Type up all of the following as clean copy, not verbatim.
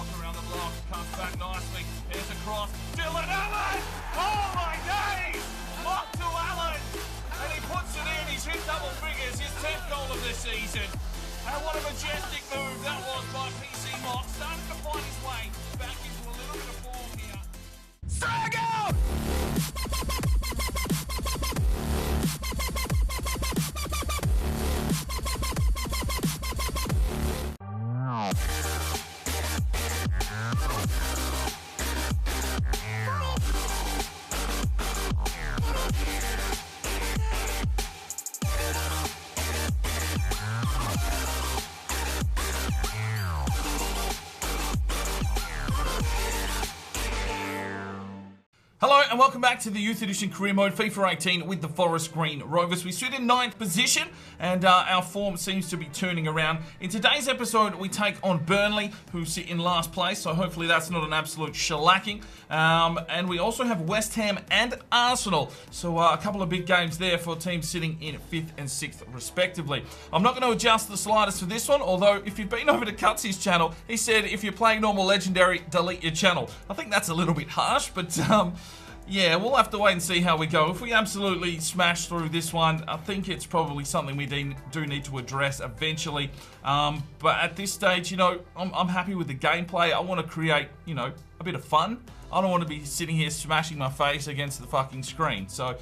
Rock around the block, comes back nicely. Here's a cross. Dylan Allen! Oh my days! Lock to Allen! And he puts it in. He's hit double figures. His 10th goal of the season. And what a majestic move that was by PC Mock. Starting to find his way back into a little bit of form here. Strike out! Hello and welcome back to the Youth Edition Career Mode FIFA 18 with the Forest Green Rovers. We sit in 9th position and our form seems to be turning around. In today's episode we take on Burnley, who sit in last place, so hopefully that's not an absolute shellacking. And we also have West Ham and Arsenal, so a couple of big games there for teams sitting in 5th and 6th respectively. I'm not going to adjust the sliders for this one, although if you've been over to Cutsy's channel, he said if you're playing normal legendary, delete your channel. I think that's a little bit harsh, but yeah, we'll have to wait and see how we go. If we absolutely smash through this one, I think it's probably something we do need to address eventually. But at this stage, you know, I'm happy with the gameplay. I want to create, you know, a bit of fun. I don't want to be sitting here smashing my face against the fucking screen. So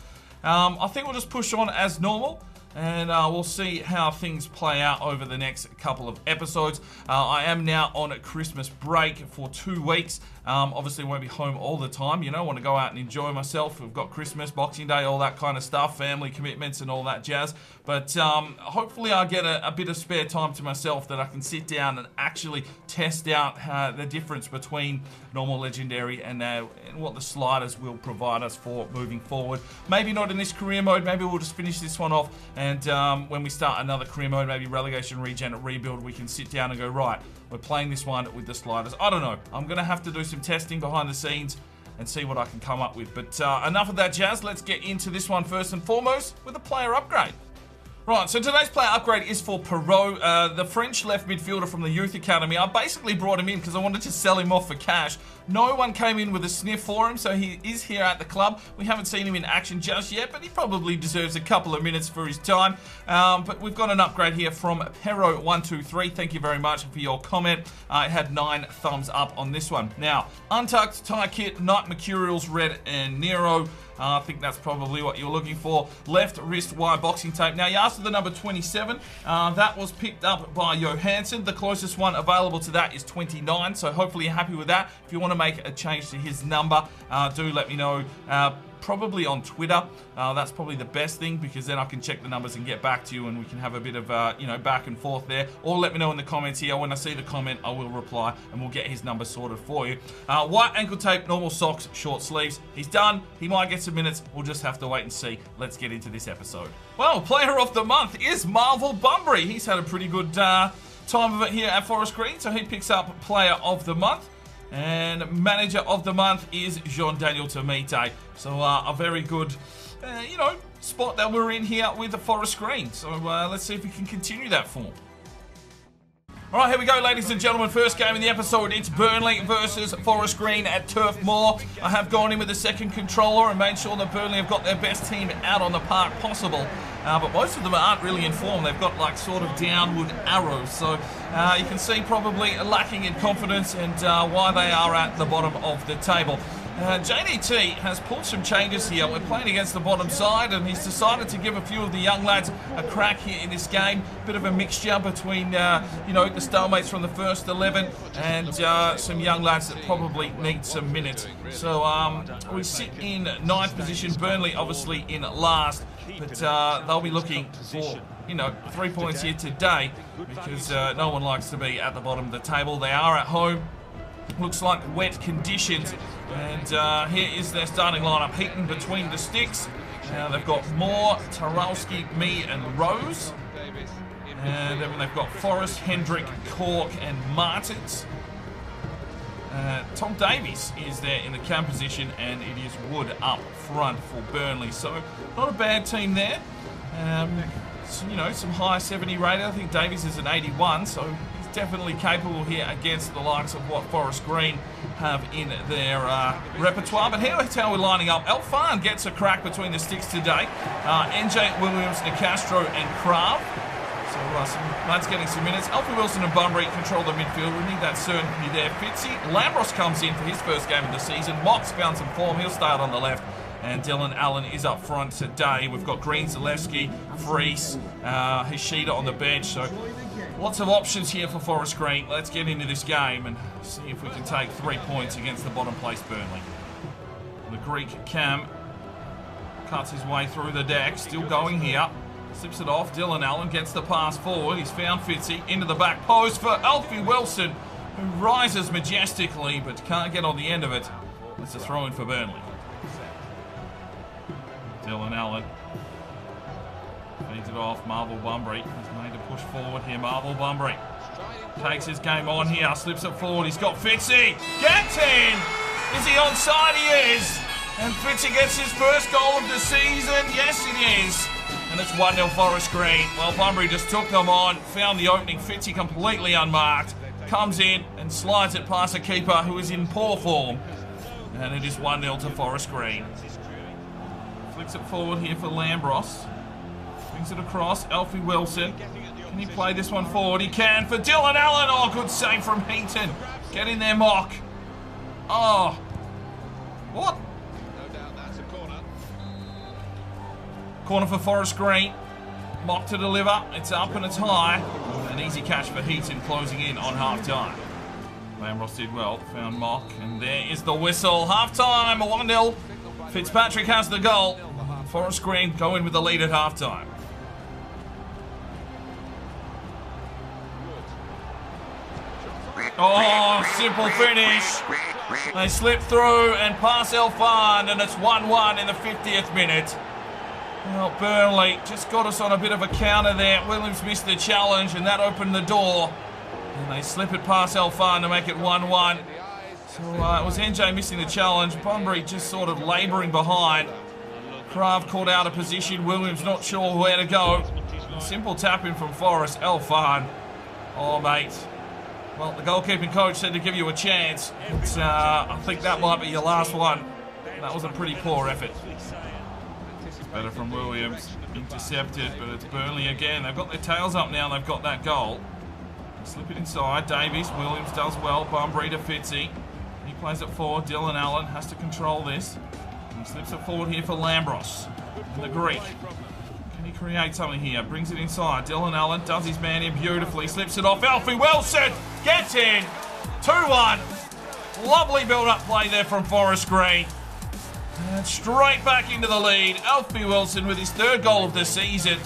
I think we'll just push on as normal. And we'll see how things play out over the next couple of episodes. I am now on a Christmas break for 2 weeks. Obviously won't be home all the time, you know, want to go out and enjoy myself. We've got Christmas, Boxing Day, all that kind of stuff, family commitments and all that jazz. But hopefully I'll get a bit of spare time to myself that I can sit down and actually test out the difference between normal legendary and what the sliders will provide us for moving forward. Maybe not in this career mode, maybe we'll just finish this one off. And when we start another career mode, maybe relegation, regen, rebuild, we can sit down and go, right, we're playing this one with the sliders. I don't know. I'm going to have to do some testing behind the scenes and see what I can come up with. But enough of that jazz. Let's get into this one first and foremost with a player upgrade. Right, so today's player upgrade is for Perrault, the French left midfielder from the Youth Academy. I basically brought him in because I wanted to sell him off for cash. No one came in with a sniff for him, so he is here at the club. We haven't seen him in action just yet, but he probably deserves a couple of minutes for his time. But we've got an upgrade here from Perrault123. Thank you very much for your comment. It had 9 thumbs up on this one. Now, untucked, tie kit, Night Mercurials, red and Nero. I think that's probably what you're looking for. Left wrist wire boxing tape. Now, you asked for the number 27. That was picked up by Johansson. The closest one available to that is 29, so hopefully you're happy with that. If you want to make a change to his number, do let me know. Probably on Twitter. That's probably the best thing, because then I can check the numbers and get back to you and we can have a bit of, you know, back and forth there. Or let me know in the comments here. When I see the comment, I will reply and we'll get his number sorted for you. White ankle tape, normal socks, short sleeves. He's done. He might get some minutes. We'll just have to wait and see. Let's get into this episode. Well, player of the month is Marvel Bunbury. He's had a pretty good time of it here at Forest Green, so he picks up player of the month. And manager of the month is Jean-Daniel Tomite. So a very good, you know, spot that we're in here with the Forest Green. So let's see if we can continue that form. All right, here we go, ladies and gentlemen. First game in the episode. It's Burnley versus Forest Green at Turf Moor. I have gone in with the second controller and made sure that Burnley have got their best team out on the park possible. But most of them aren't really in form. They've got like sort of downward arrows. So you can see probably lacking in confidence and why they are at the bottom of the table. JDT has pulled some changes here. We're playing against the bottom side, and he's decided to give a few of the young lads a crack here in this game. Bit of a mixture between, you know, the stalemates from the first 11 and some young lads that probably need some minutes. So we sit in 9th position. Burnley obviously in last, but they'll be looking for, you know, 3 points here today, because no one likes to be at the bottom of the table. They are at home. Looks like wet conditions, and here is their starting lineup. Heaton between the sticks. They've got Moore, Tarowski, me and Rose. And then they've got Forrest, Hendrick, Cork and Martins. Tom Davies is there in the cam position, and it is Wood up front for Burnley. So not a bad team there. So, you know, some high 70 rated. I think Davies is an 81, so he's definitely capable here against the likes of what Forest Green have in their repertoire. But here's how we're lining up. Elfan gets a crack between the sticks today. NJ, Williams, Nicastro and Krav. So some lads getting some minutes. Alfie Wilson and Bunbury control the midfield. We need that certainty there. Fitzy, Lambros comes in for his first game of the season. Mox found some form. He'll start on the left. And Dylan Allen is up front today. We've got Green, Zalewski, Fries, Hishida on the bench. So lots of options here for Forest Green. Let's get into this game and see if we can take 3 points against the bottom place Burnley. The Greek Cam cuts his way through the deck. Still going here. Slips it off. Dylan Allen gets the pass forward. He's found Fitzy into the back post for Alfie Wilson, who rises majestically but can't get on the end of it. It's a throw in for Burnley. Dylan Allen feeds it off. Marvel Bunbury has made a push forward here. Marvel Bunbury takes his game on here. Slips it forward. He's got Fitzy. Gets in. Is he onside? He is. And Fitzy gets his first goal of the season. Yes, it is. And it's 1-0 Forest Green. Well, Bunbury just took them on, found the opening. Fitzy completely unmarked. Comes in and slides it past a keeper who is in poor form. And it is 1-0 to Forest Green. Flicks it forward here for Lambros. Brings it across. Alfie Wilson. Can he play this one forward? He can for Dylan Allen. Oh, good save from Heaton. Get in there, Mock. Oh. What? Corner for Forest Green. Mock to deliver. It's up and it's high. An easy catch for Heaton closing in on half-time. Lambros did well. Found Mock. And there is the whistle. Half-time. 1-0. Fitzpatrick has the goal. Forest Green go in with the lead at half-time. Oh, simple finish. They slip through and pass Elfan, and it's 1-1 in the 50th minute. Well, Burnley just got us on a bit of a counter there. Williams missed the challenge, and that opened the door. And they slip it past Elfan to make it 1-1. So it was NJ missing the challenge. Bunbury just sort of labouring behind. Krav caught out of position. Williams not sure where to go. A simple tap in from Forest. Elfan. Oh, mate. Well, the goalkeeping coach said to give you a chance. But, I think that might be your last one. That was a pretty poor effort. Better from Williams. Intercepted, but it's Burnley again. They've got their tails up now and they've got that goal. Slip it inside. Davies. Williams does well. Bunbury to Fitzy. He plays it forward. Dylan Allen has to control this. He slips it forward here for Lambros. And the Greek. Can he create something here? Brings it inside. Dylan Allen does his man in beautifully. Slips it off. Alfie Wilson gets in. 2-1. Lovely build-up play there from Forest Green. And straight back into the lead. Alfie Wilson with his third goal of the season.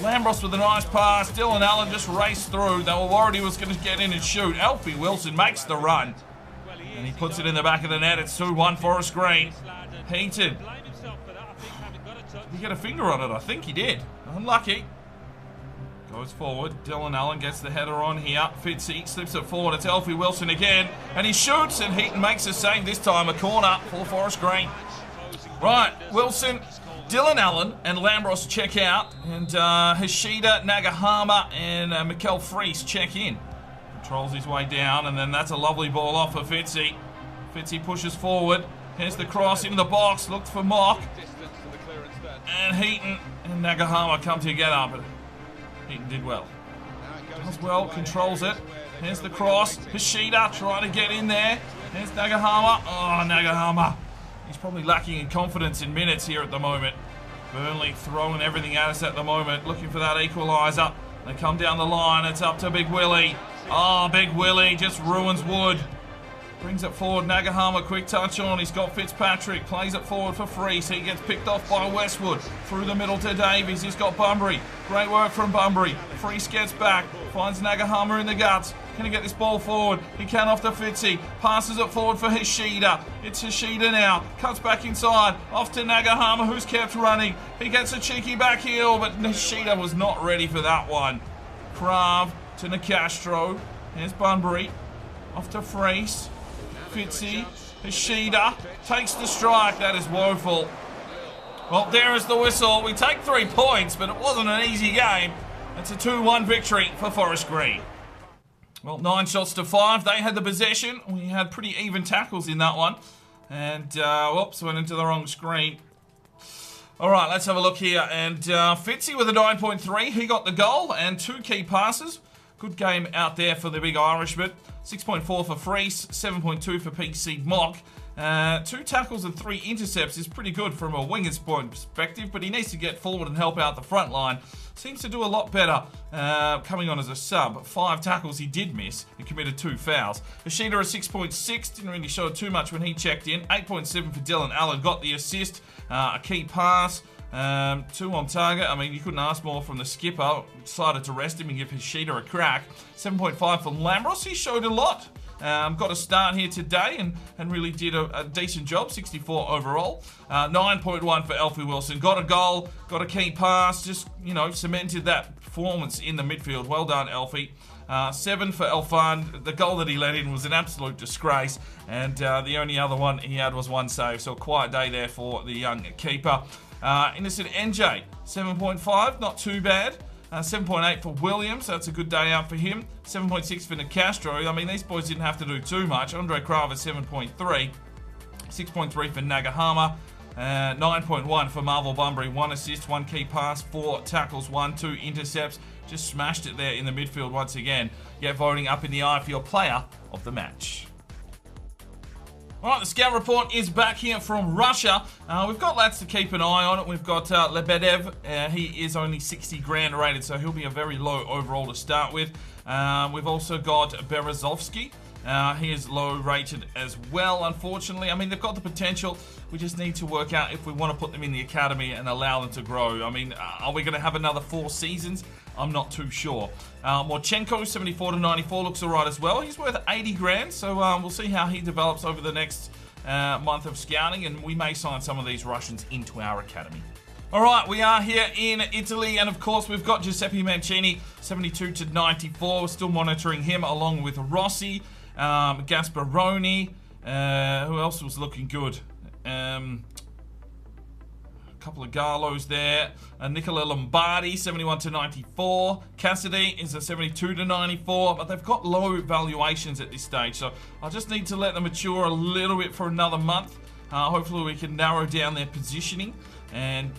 Lambros with a nice pass. Dylan Allen just raced through. They were worried he was going to get in and shoot. Alfie Wilson makes the run. And he puts it in the back of the net. It's 2-1 Forest Green. Heaton. Did he get a finger on it? I think he did. Unlucky. Goes forward. Dylan Allen gets the header on here. Fitzy slips it forward. It's Alfie Wilson again. And he shoots and Heaton makes a save this time. A corner for Forest Green. Right, Wilson, Dylan Allen and Lambros check out. And Hishida, Nagahama and Mikel Fries check in. Controls his way down and then that's a lovely ball off for Fitzy. Fitzy pushes forward. Here's the cross into the box. Looks for Mock. And Heaton and Nagahama come together. But Heaton did well. Does well, controls it. Here's the cross. Hishida trying to get in there. Here's Nagahama. Oh, Nagahama. He's probably lacking in confidence in minutes here at the moment. Burnley throwing everything at us at the moment, looking for that equaliser. They come down the line, it's up to Big Willie. Oh, Big Willie just ruins Wood. Brings it forward, Nagahama, quick touch on. He's got Fitzpatrick, plays it forward for Fries. He gets picked off by Westwood. Through the middle to Davies, he's got Bunbury. Great work from Bunbury. Fries gets back, finds Nagahama in the guts. Can he get this ball forward? He can off to Fitzy. Passes it forward for Hishida. It's Hishida now. Cuts back inside. Off to Nagahama, who's kept running. He gets a cheeky back heel, but Hishida was not ready for that one. Krav to Nicastro. Here's Bunbury. Off to Fries. Fitzy. Hishida takes the strike. That is woeful. Well, there is the whistle. We take 3 points, but it wasn't an easy game. It's a 2-1 victory for Forest Green. Well, 9 shots to 5. They had the possession. We had pretty even tackles in that one. And, whoops, went into the wrong screen. All right, let's have a look here. And Fitzy with a 9.3. He got the goal and 2 key passes. Good game out there for the big Irishman. 6.4 for Freese, 7.2 for PC Mock. 2 tackles and 3 intercepts is pretty good from a winger's perspective, but he needs to get forward and help out the front line. Seems to do a lot better coming on as a sub. 5 tackles he did miss and committed 2 fouls. Ishida a 6.6, didn't really show too much when he checked in. 8.7 for Dylan Allen, got the assist, a key pass. 2 on target. I mean, you couldn't ask more from the skipper. Decided to rest him and give Ishida a crack. 7.5 for Lambros. He showed a lot. Got a start here today and really did a decent job. 64 overall. 9.1 for Alfie Wilson. Got a goal. Got a key pass. Just, you know, cemented that performance in the midfield. Well done, Alfie. 7 for Elfan. The goal that he let in was an absolute disgrace. And the only other one he had was 1 save. So a quiet day there for the young keeper. Innocent NJ, 7.5, not too bad. 7.8 for Williams, that's a good day out for him. 7.6 for Nicastro. I mean, these boys didn't have to do too much. Andre Kraver, 7.3. 6.3 for Nagahama. 9.1 for Marvel Bunbury. 1 assist, 1 key pass, 4 tackles, 2 intercepts. Just smashed it there in the midfield once again. Yeah, voting up in the eye for your player of the match. Alright, the scout report is back here from Russia. We've got lads to keep an eye on it. We've got Lebedev. He is only 60 grand rated, so he'll be a very low overall to start with. We've also got Berezovsky. He is low rated as well, unfortunately. I mean, they've got the potential. We just need to work out if we want to put them in the academy and allow them to grow. I mean, are we going to have another 4 seasons? I'm not too sure. Morchenko, 74 to 94, looks all right as well. He's worth 80 grand, so we'll see how he develops over the next month of scouting, and we may sign some of these Russians into our academy. All right, we are here in Italy, and of course we've got Giuseppe Mancini, 72 to 94. We're still monitoring him along with Rossi, Gasparoni. Who else was looking good? Couple of Garlos there. Nicola Lombardi, 71 to 94. Cassidy is a 72 to 94, but they've got low valuations at this stage, so I just need to let them mature a little bit for another month. Hopefully we can narrow down their positioning, and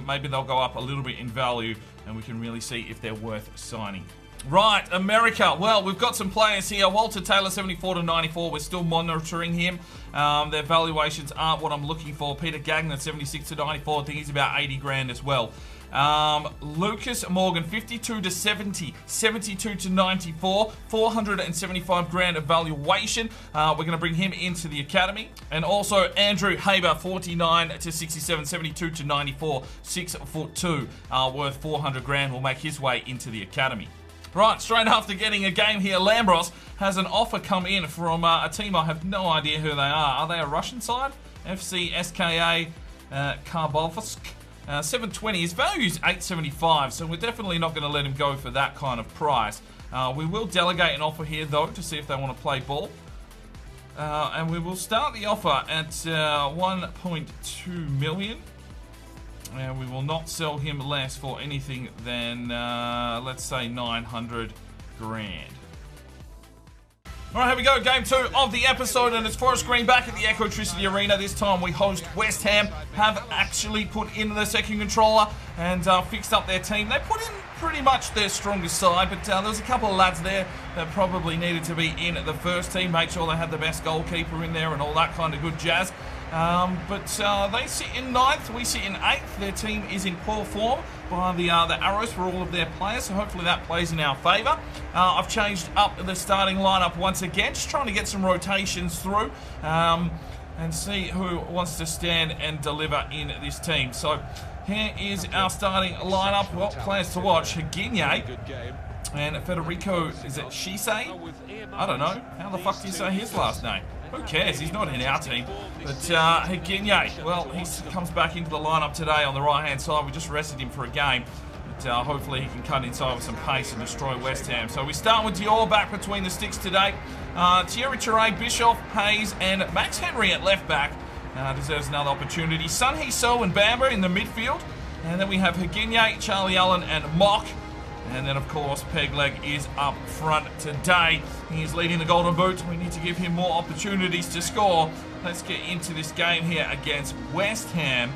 maybe they'll go up a little bit in value, and we can really see if they're worth signing. Right, America. Well, we've got some players here. Walter Taylor, 74 to 94. We're still monitoring him. Their valuations aren't what I'm looking for. Peter Gagner, 76 to 94. I think he's about 80 grand as well. Lucas Morgan, 52 to 70. 72 to 94. 475 grand of valuation. We're going to bring him into the academy. And also Andrew Haber, 49 to 67. 72 to 94. 6'2", worth 400 grand. Will make his way into the academy. Right, straight after getting a game here, Lambros has an offer come in from a team I have no idea who they are. Are they a Russian side? FC SKA Karbovsk. 720. His value is 875, so we're definitely not going to let him go for that kind of price. We will delegate an offer here, though, to see if they want to play ball. And we will start the offer at 1.2 million. And we will not sell him less for anything than, let's say, 900 grand. All right, here we go. Game 2 of the episode, and it's Forest Green back at the Ecotricity Arena. This time we host West Ham. Have actually put in the second controller and fixed up their team. They put in pretty much their strongest side, but there was a couple of lads there that probably needed to be in the first team. Make sure they had the best goalkeeper in there and all that kind of good jazz. But they sit in 9th, we sit in 8th. Their team is in poor form by the arrows for all of their players, so hopefully that plays in our favour. I've changed up the starting lineup once again, just trying to get some rotations through and see who wants to stand and deliver in this team. So here is our starting lineup. Well, players to watch: Higinye and Federico, is it Shise? I don't know. How the fuck do you say his last name? Who cares? He's not in our team. But Higinye, well, he comes back into the lineup today on the right-hand side. We just rested him for a game. But hopefully he can cut inside with some pace and destroy West Ham. So we start with Dior back between the sticks today. Thierry Touré, Bischoff, Hayes, and Max Henry at left back. Deserves another opportunity. Sun Hee-so and Bamba in the midfield. And then we have Higinye, Charlie Allen, and Mock. And then, of course, Pegleg is up front today. He is leading the Golden Boot. We need to give him more opportunities to score. Let's get into this game here against West Ham.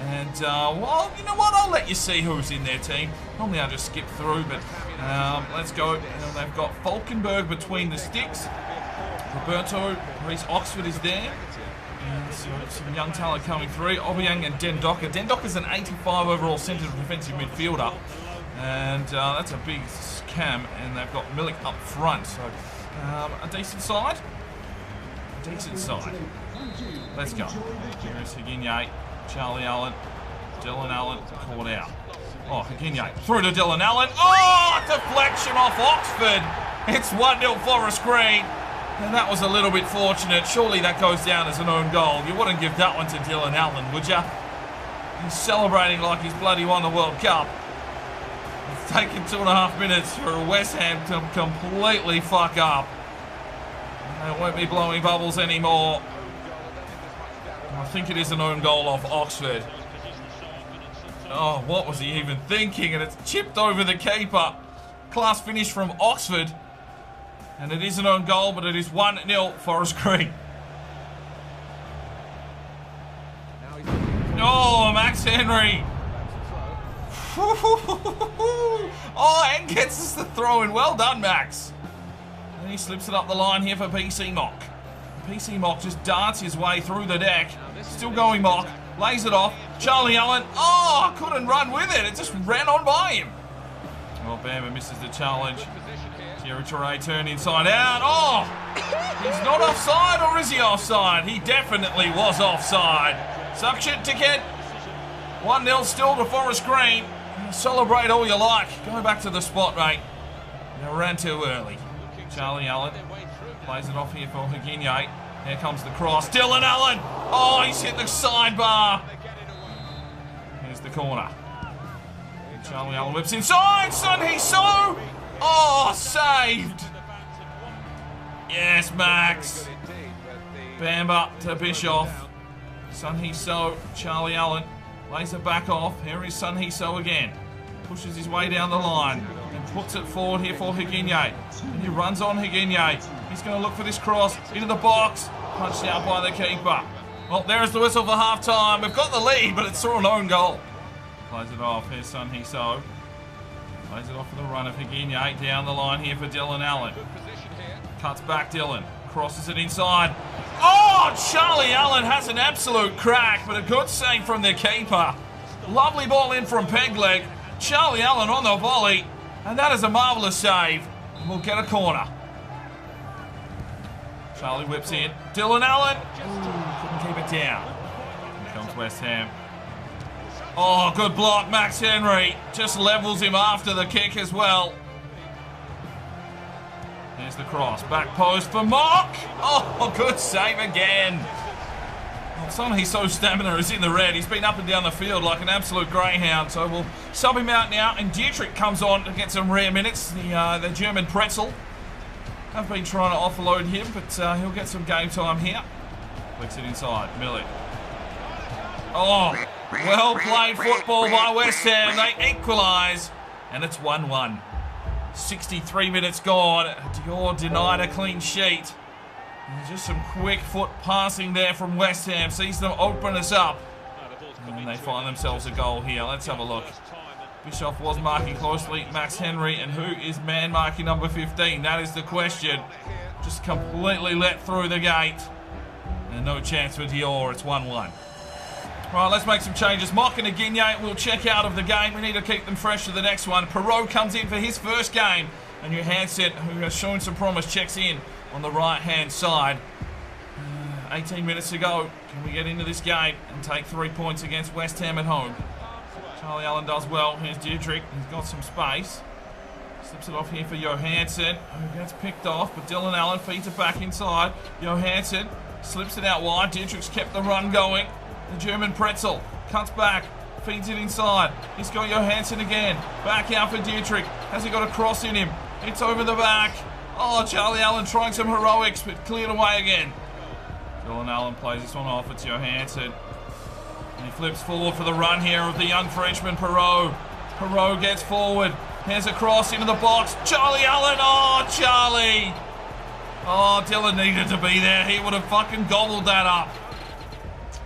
And, well, you know what? I'll let you see who's in their team. Normally I just skip through, but let's go. They've got Falkenberg between the sticks. Roberto Reese Oxford is there. And so some young talent coming through. Obiang and Dendocker. Dendocker's an 85 overall centre defensive midfielder. And that's a big scam. And they've got Milik up front. So a decent side. A decent side. Let's go. Here's Higinye, Charlie Allen, Dylan Allen caught out. Oh, Higinye through to Dylan Allen. Oh, deflection off Oxford. It's 1-0 Forest Green. And that was a little bit fortunate. Surely that goes down as an own goal. You wouldn't give that one to Dylan Allen, would you? He's celebrating like he's bloody won the World Cup. It's taken 2.5 minutes for West Ham to completely fuck up. They won't be blowing bubbles anymore. I think it is an own goal off Oxford. Oh, what was he even thinking? And it's chipped over the keeper. Class finish from Oxford. And it is an own goal, but it is 1-0 Forest Green. Oh, Max Henry. Oh, and gets us the throw in. Well done, Max. And he slips it up the line here for PC Mock. PC Mock just darts his way through the deck. Still going Mock. Lays it off. Charlie Allen. Oh, couldn't run with it. It just ran on by him. Oh, Bamber misses the challenge. Thierry Touré turned inside out. Oh, he's not offside, or is he offside? He definitely was offside. Suction ticket. 1-0 still to Forest Green. Celebrate all you like. Go back to the spot, mate. You ran too early. Charlie Allen plays it off here for Higinye. Here comes the cross. Dylan Allen. Oh, he's hit the sidebar. Here's the corner. Charlie Allen whips inside. Sun Hee-so. Oh, saved. Yes, Max. Bamba to Bischoff. Sun Hee-so. Charlie Allen lays it back off. Here is Sun Hee-so again. Pushes his way down the line and puts it forward here for Higinye. And he runs on Higinye. He's going to look for this cross into the box. Punched out by the keeper. Well, there's the whistle for half-time. We've got the lead, but it's through an own goal. Plays it off. Here's Sun Hee-so. Plays it off for the run of Higinye. Down the line here for Dylan Allen. Cuts back Dylan. Crosses it inside. Oh, Charlie Allen has an absolute crack, but a good save from the keeper. Lovely ball in from Pegleg. Charlie Allen on the volley. And that is a marvellous save. And we'll get a corner. Charlie whips in. Dylan Allen. Ooh, couldn't keep it down. Here comes West Ham. Oh, good block. Max Henry just levels him after the kick as well. Here's the cross. Back post for Mock. Oh, good save again. Well, Sun Hee-so's stamina is in the red. He's been up and down the field like an absolute greyhound. So we'll sub him out now. And Dietrich comes on to get some rare minutes. The German pretzel. I've been trying to offload him, but he'll get some game time here. Flicks it inside. Milik. Oh, well played football by West Ham. They equalise. And it's 1-1. 63 minutes gone. Dior denied a clean sheet. And just some quick foot passing there from West Ham. Sees them open us up. And they find themselves a goal here. Let's have a look. Bischoff was marking closely. Max Henry. And who is man marking number 15? That is the question. Just completely let through the gate. And no chance for Dior. It's 1-1. Right, let's make some changes. Mock and Higinye will check out of the game. We need to keep them fresh for the next one. Perot comes in for his first game. And your handset, who has shown some promise, checks in on the right-hand side. 18 minutes to go. Can we get into this game and take 3 points against West Ham at home? Charlie Allen does well. Here's Dietrich. He's got some space. Slips it off here for Johansson, who gets picked off. But Dylan Allen feeds it back inside. Johansson slips it out wide. Dietrich's kept the run going. The German pretzel cuts back, feeds it inside. He's got Johansson again. Back out for Dietrich. Has he got a cross in him? It's over the back. Oh, Charlie Allen trying some heroics, but cleared away again. Dylan Allen plays this one off. It's Johansson. And he flips forward for the run here of the young Frenchman, Perot. Perot gets forward. Here's a cross into the box. Charlie Allen. Oh, Charlie. Oh, Dylan needed to be there. He would have fucking gobbled that up.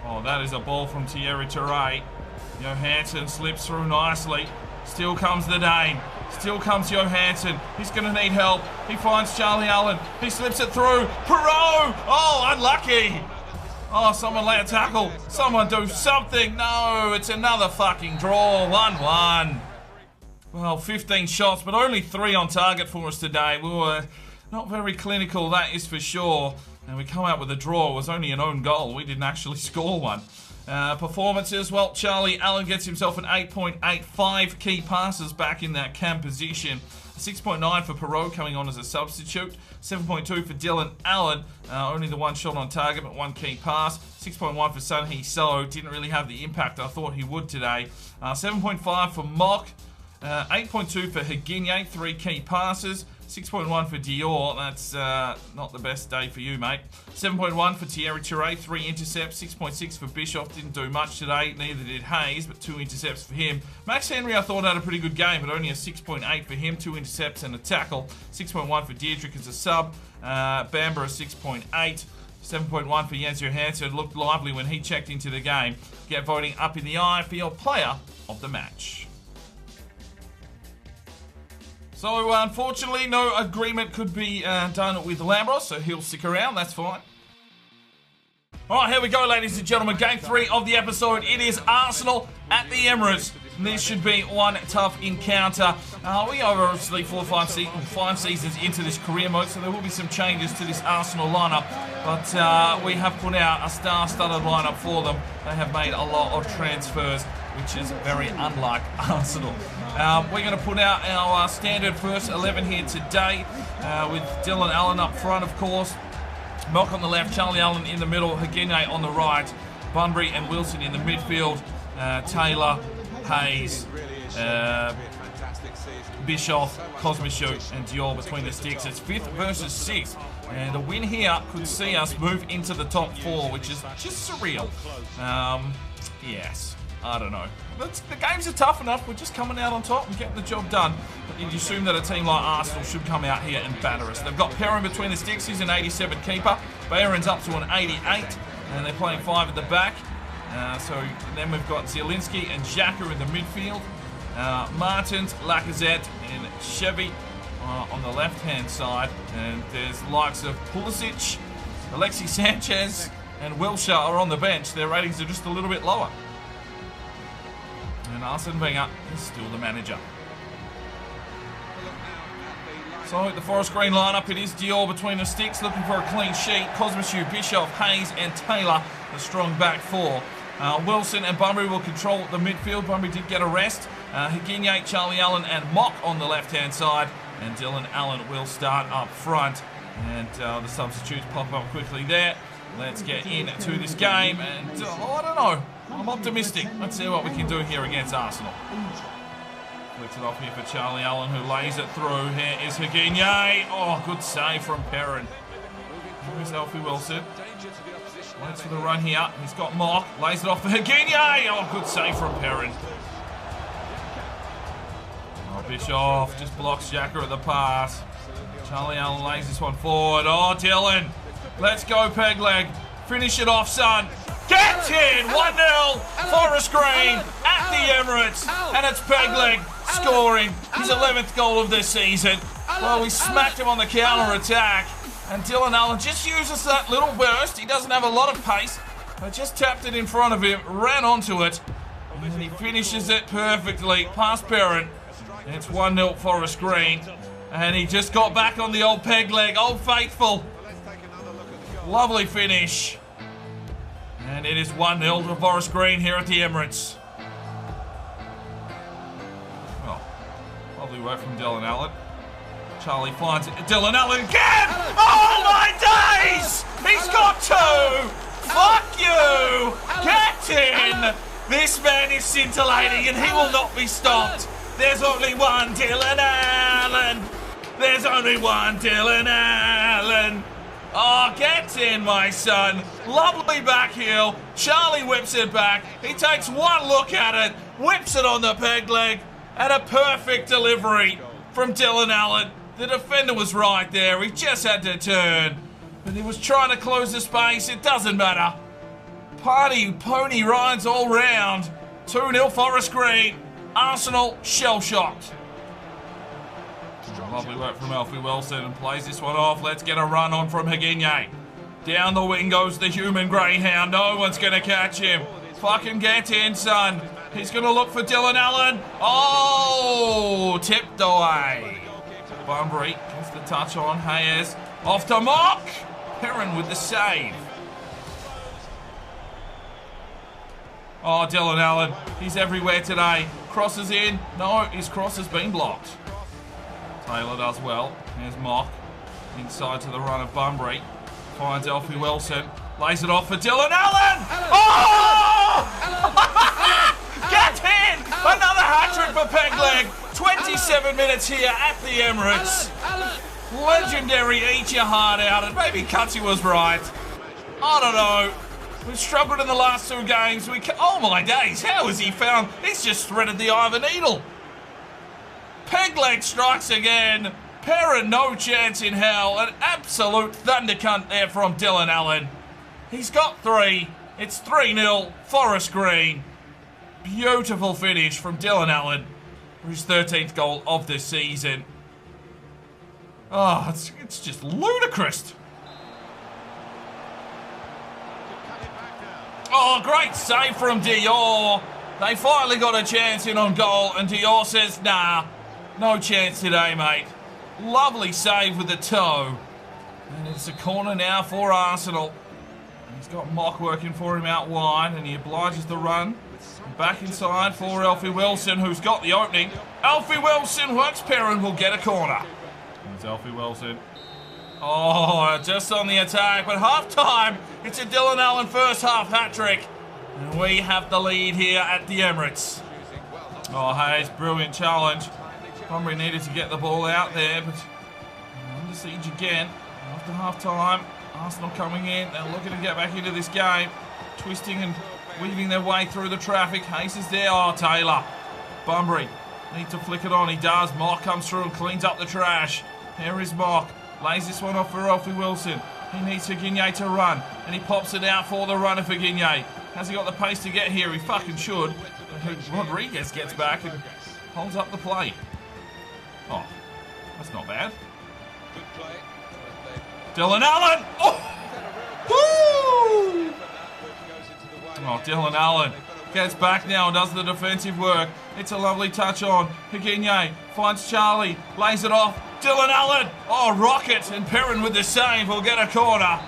Oh, that is a ball from Thierry Touré. Johansson slips through nicely. Still comes the Dane. Still comes Johansson. He's going to need help. He finds Charlie Allen. He slips it through. Perot! Oh, unlucky. Oh, someone lay a tackle. Someone do something. No, it's another fucking draw. 1-1. Well, 15 shots, but only 3 on target for us today. We were not very clinical, that is for sure. And we come out with a draw. It was only an own goal. We didn't actually score one. Performances, well, Charlie Allen gets himself an 8.85, key passes back in that cam position. 6.9 for Perot coming on as a substitute. 7.2 for Dylan Allen, only the 1 shot on target but 1 key pass. 6.1 for Sun Hee So, didn't really have the impact I thought he would today. 7.5 for Mock. 8.2 for Higinye, 3 key passes. 6.1 for Dior, that's not the best day for you, mate. 7.1 for Thierry Touré, 3 intercepts. 6.6 for Bischoff, didn't do much today, neither did Hayes, but 2 intercepts for him. Max Henry I thought had a pretty good game, but only a 6.8 for him, 2 intercepts and a tackle. 6.1 for Diedrich as a sub. Bamber a 6.8. 7.1 for Jens Johansson, looked lively when he checked into the game. Get voting up in the eye for your player of the match. So, unfortunately, no agreement could be done with Lambros, so he'll stick around, that's fine. Alright, here we go, ladies and gentlemen. Game 3 of the episode. It is Arsenal at the Emirates. This should be one tough encounter. We are obviously 5 seasons into this career mode, so there will be some changes to this Arsenal lineup. But we have put out a star-studded lineup for them. They have made a lot of transfers, which is very unlike Arsenal. We're going to put out our standard first 11 here today, with Dylan Allen up front, of course. Mock on the left, Charlie Allen in the middle, Higinye on the right, Bunbury and Wilson in the midfield, Taylor, Hayes, Bischoff, Kosmichuk and Dior between the sticks. It's 5th versus 6th, and a win here could see us move into the top 4, which is just surreal. Yes, I don't know. The games are tough enough. We're just coming out on top and getting the job done. But you'd assume that a team like Arsenal should come out here and batter us. They've got Perrin between the sticks. He's an 87 keeper. Bayern's up to an 88, and they're playing 5 at the back. So then we've got Zielinski and Xhaka in the midfield. Martins, Lacazette and Chevy on the left-hand side. And there's likes of Pulisic, Alexis Sanchez and Wilshere are on the bench. Their ratings are just a little bit lower. And Arsene Wenger is still the manager. So the Forest Green lineup, it is Dior between the sticks, looking for a clean sheet. Kosmichuk, Bischoff, Hayes and Taylor, the strong back 4. Wilson and Bunbury will control the midfield. Bunbury did get a rest. Higinye, Charlie Allen and Mock on the left-hand side. And Dylan Allen will start up front. And the substitutes pop up quickly there. Let's get into this game. And I don't know. I'm optimistic. Let's see what we can do here against Arsenal. Flicks it off here for Charlie Allen, who lays it through. Here is Higinye. Oh, good save from Perrin. Here's Alfie Wilson. Waits for the run here. He's got Mock. Lays it off for Higinye. Oh, good save from Perrin. Oh, Bischoff just blocks Xhaka at the pass. Charlie Allen lays this one forward. Oh, Dylan. Let's go, Pegleg. Finish it off, son. Get in! 1-0, Forest Green at the Emirates. And it's Pegleg scoring his 11th goal of this season. Well, we smacked him on the counter-attack. And Dylan Allen just uses that little burst. He doesn't have a lot of pace. But just tapped it in front of him, ran onto it. And he finishes it perfectly past Perrin. And it's 1-0 Forest Green. And he just got back on the old Pegleg, Old Faithful. Lovely finish. And it is 1-0 to Forest Green here at the Emirates. Well, lovely work from Dylan Allen. Charlie finds it. Dylan Allen again! Oh my days! He's got 2! Fuck you! Get in! This man is scintillating and he will not be stopped. There's only one Dylan Allen. There's only one Dylan Allen. Oh, get in, my son. Lovely back heel. Charlie whips it back. He takes one look at it, whips it on the peg leg, And a perfect delivery from Dylan Allen. The defender was right there. He just had to turn. But he was trying to close the space. It doesn't matter. Party pony rides all round. 2-0 Forest Green. Arsenal shell-shocked. Lovely work from Alfie Wilson and plays this one off. Let's get a run on from Higinye. Down the wing goes the human greyhound. No one's going to catch him. Fucking get in, son. He's going to look for Dylan Allen. Oh, tipped away. Bunbury gets the touch on. Hayes off to Mock. Perrin with the save. Oh, Dylan Allen. He's everywhere today. Crosses in. No, his cross has been blocked. Taylor does well. There's Mock. Inside to the run of Bunbury. Finds Alfie Wilson. Lays it off for Dylan Allen. Oh! Get in! Another hat-trick for Pegleg. 27 minutes here at the Emirates. Legendary, eat your heart out. And maybe Cutsy was right. I don't know. We've struggled in the last two games. Oh my days, how has he found? He's just threaded the eye of a needle. Pegleg strikes again. Perrin, no chance in hell. An absolute thundercunt there from Dylan Allen. He's got 3. It's 3-0, Forest Green. Beautiful finish from Dylan Allen for his 13th goal of the season. Oh, it's just ludicrous. Oh, great save from Dior. They finally got a chance in on goal, and Dior says, nah, no chance today, mate. Lovely save with the toe. And it's a corner now for Arsenal. He's got Mock working for him out wide, and he obliges the run. Back inside for Alfie Wilson, who's got the opening. Alfie Wilson works Perrin, will get a corner. There's Alfie Wilson. Oh, just on the attack, but half-time, it's a Dylan Allen first half hat-trick. And we have the lead here at the Emirates. Oh, Hayes, brilliant challenge. Bunbury needed to get the ball out there, but under siege again. After half-time, Arsenal coming in. They're looking to get back into this game. Twisting and weaving their way through the traffic. Hayes is there. Oh, Taylor. Bunbury needs to flick it on. He does. Mock comes through and cleans up the trash. Here is Mock. Lays this one off for Alfie Wilson. He needs Higinye to run. And he pops it out for the runner for Higinye. Has he got the pace to get here? He fucking should. Rodriguez gets back and holds up the play. Oh, that's not bad. Dylan Allen! Oh! Woo! Oh, Dylan Allen gets back now and does the defensive work. It's a lovely touch on. Higinye finds Charlie, lays it off. Dylan Allen! Oh, rocket! And Perrin with the save will get a corner.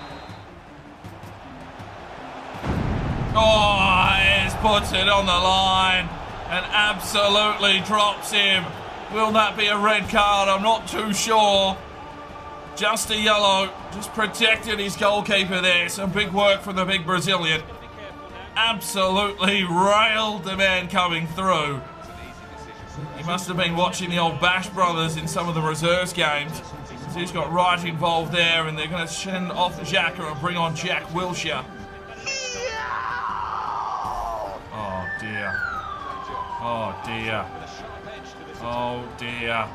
Oh, Hayes puts it on the line and absolutely drops him. Will that be a red card? I'm not too sure. Just a yellow. Just protected his goalkeeper there. Some big work from the big Brazilian. Absolutely railed the man coming through. He must have been watching the old Bash Brothers in some of the reserves games. He's got right involved there, and they're going to send off Xhaka and bring on Jack Wilshere. Oh dear. Oh dear. Oh dear.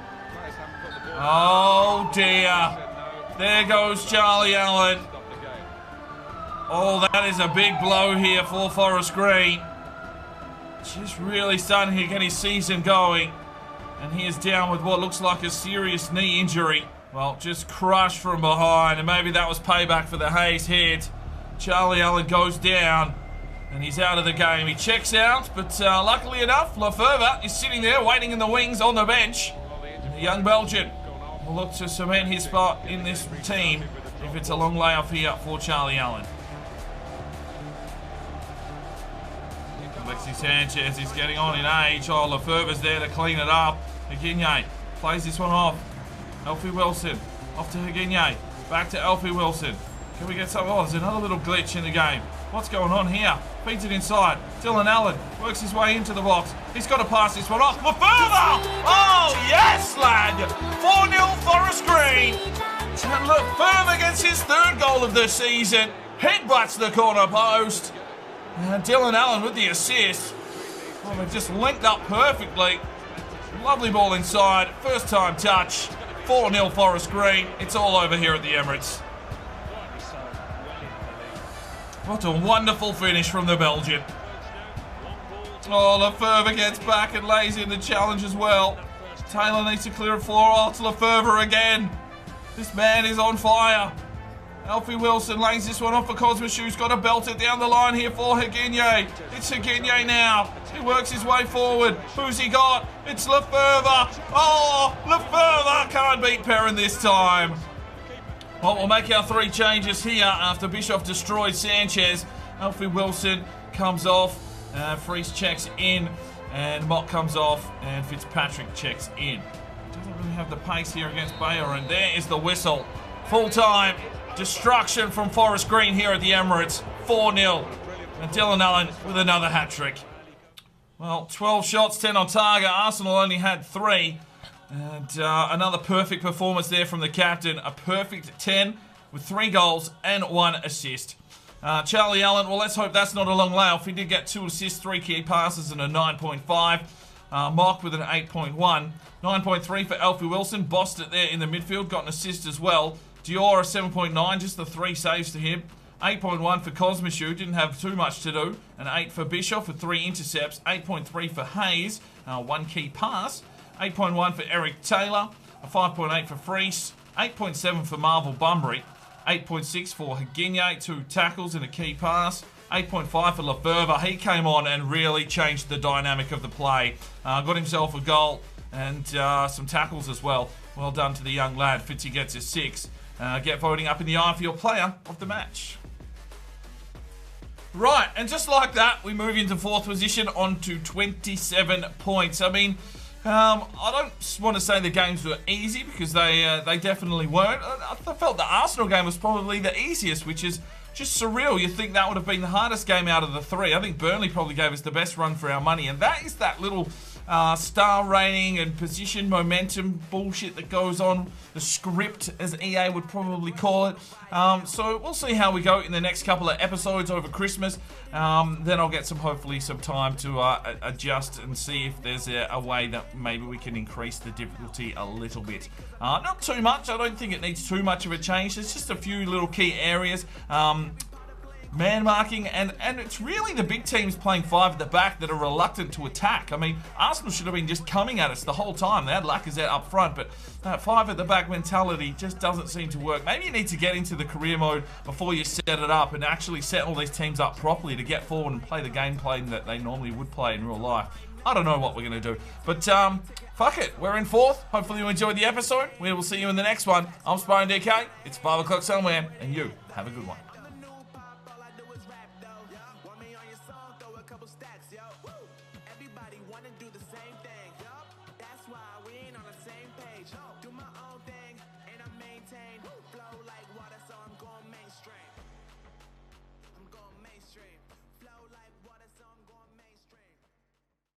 Oh dear. There goes Charlie Allen. Oh, that is a big blow here for Forest Green. Just really starting to get his season going. And he is down with what looks like a serious knee injury. Well, just crushed from behind. And maybe that was payback for the Hayes hit. Charlie Allen goes down. And he's out of the game. He checks out. But luckily enough, Lefebvre is sitting there waiting in the wings on the bench. And the young Belgian will look to cement his spot in this team if it's a long layoff here for Charlie Allen. Alexis Sanchez is getting on in age. Oh, Lefebvre's there to clean it up. Higinye plays this one off. Alfie Wilson off to Higinye. Back to Alfie Wilson. Can we get some? Oh, there's another little glitch in the game. What's going on here? Feeds it inside. Dylan Allen works his way into the box. He's got to pass this one off. Lefebvre! Oh, yes, lad! 4-0 Forest Green. And Lefebvre gets his third goal of the season. Headbutts the corner post. And Dylan Allen with the assist. Oh, they've just linked up perfectly. Lovely ball inside. First time touch. 4-0 Forest Green. It's all over here at the Emirates. What a wonderful finish from the Belgian. Oh, Lefebvre gets back and lays in the challenge as well. Taylor needs to clear it for Lefebvre again. This man is on fire. Alfie Wilson lays this one off for Cosmichew's got to belt it down the line here for Higuigne. It's Higuigne now. He works his way forward. Who's he got? It's Lefebvre. Oh, Lefebvre can't beat Perrin this time. Well, we'll make our 3 changes here after Bischoff destroyed Sanchez. Alfie Wilson comes off. Freese checks in. And Mott comes off. And Fitzpatrick checks in. Doesn't really have the pace here against Bayer. And there is the whistle. Full time. Destruction from Forest Green here at the Emirates. 4-0. And Dylan Allen with another hat-trick. Well, 12 shots, 10 on target. Arsenal only had 3. And another perfect performance there from the captain. A perfect 10 with 3 goals and 1 assist. Charlie Allen, well, let's hope that's not a long layoff. He did get 2 assists, 3 key passes and a 9.5. Mock with an 8.1. 9.3 for Alfie Wilson. Bossed it there in the midfield. Got an assist as well. Dior a 7.9, just the 3 saves to him. 8.1 for Cosmichew, didn't have too much to do. An 8 for Bischoff with 3 intercepts. 8.3 for Hayes, 1 key pass. 8.1 for Eric Taylor. A 5.8 for Freese. 8.7 for Marvel Bunbury. 8.6 for Higuigne, 2 tackles and a key pass. 8.5 for Lefebvre. He came on and really changed the dynamic of the play. Got himself a goal and some tackles as well. Well done to the young lad. Fitzy gets a 6. Get voting up in the eye for your player of the match. Right, and just like that, we move into 4th position on to 27 points. I mean, I don't want to say the games were easy because they definitely weren't. I felt the Arsenal game was probably the easiest, which is just surreal. You'd think that would have been the hardest game out of the 3. I think Burnley probably gave us the best run for our money, and that is that little star rating and position momentum bullshit that goes on, the script as EA would probably call it. So we'll see how we go in the next couple of episodes over Christmas. Then I'll get hopefully some time to adjust and see if there's a way that maybe we can increase the difficulty a little bit. Not too much. I don't think it needs too much of a change. There's just a few little key areas. Man marking, and it's really the big teams playing 5 at the back that are reluctant to attack. I mean, Arsenal should have been just coming at us the whole time. They had Lacazette up front, but that 5 at the back mentality just doesn't seem to work. Maybe you need to get into the career mode before you set it up and actually set all these teams up properly to get forward and play the gameplay that they normally would play in real life. I don't know what we're going to do, but fuck it. We're in 4th. Hopefully you enjoyed the episode. We will see you in the next one. I'm Spying DK. It's 5 o'clock somewhere, and you have a good one. Everybody wanna do the same thing. That's why we ain't on the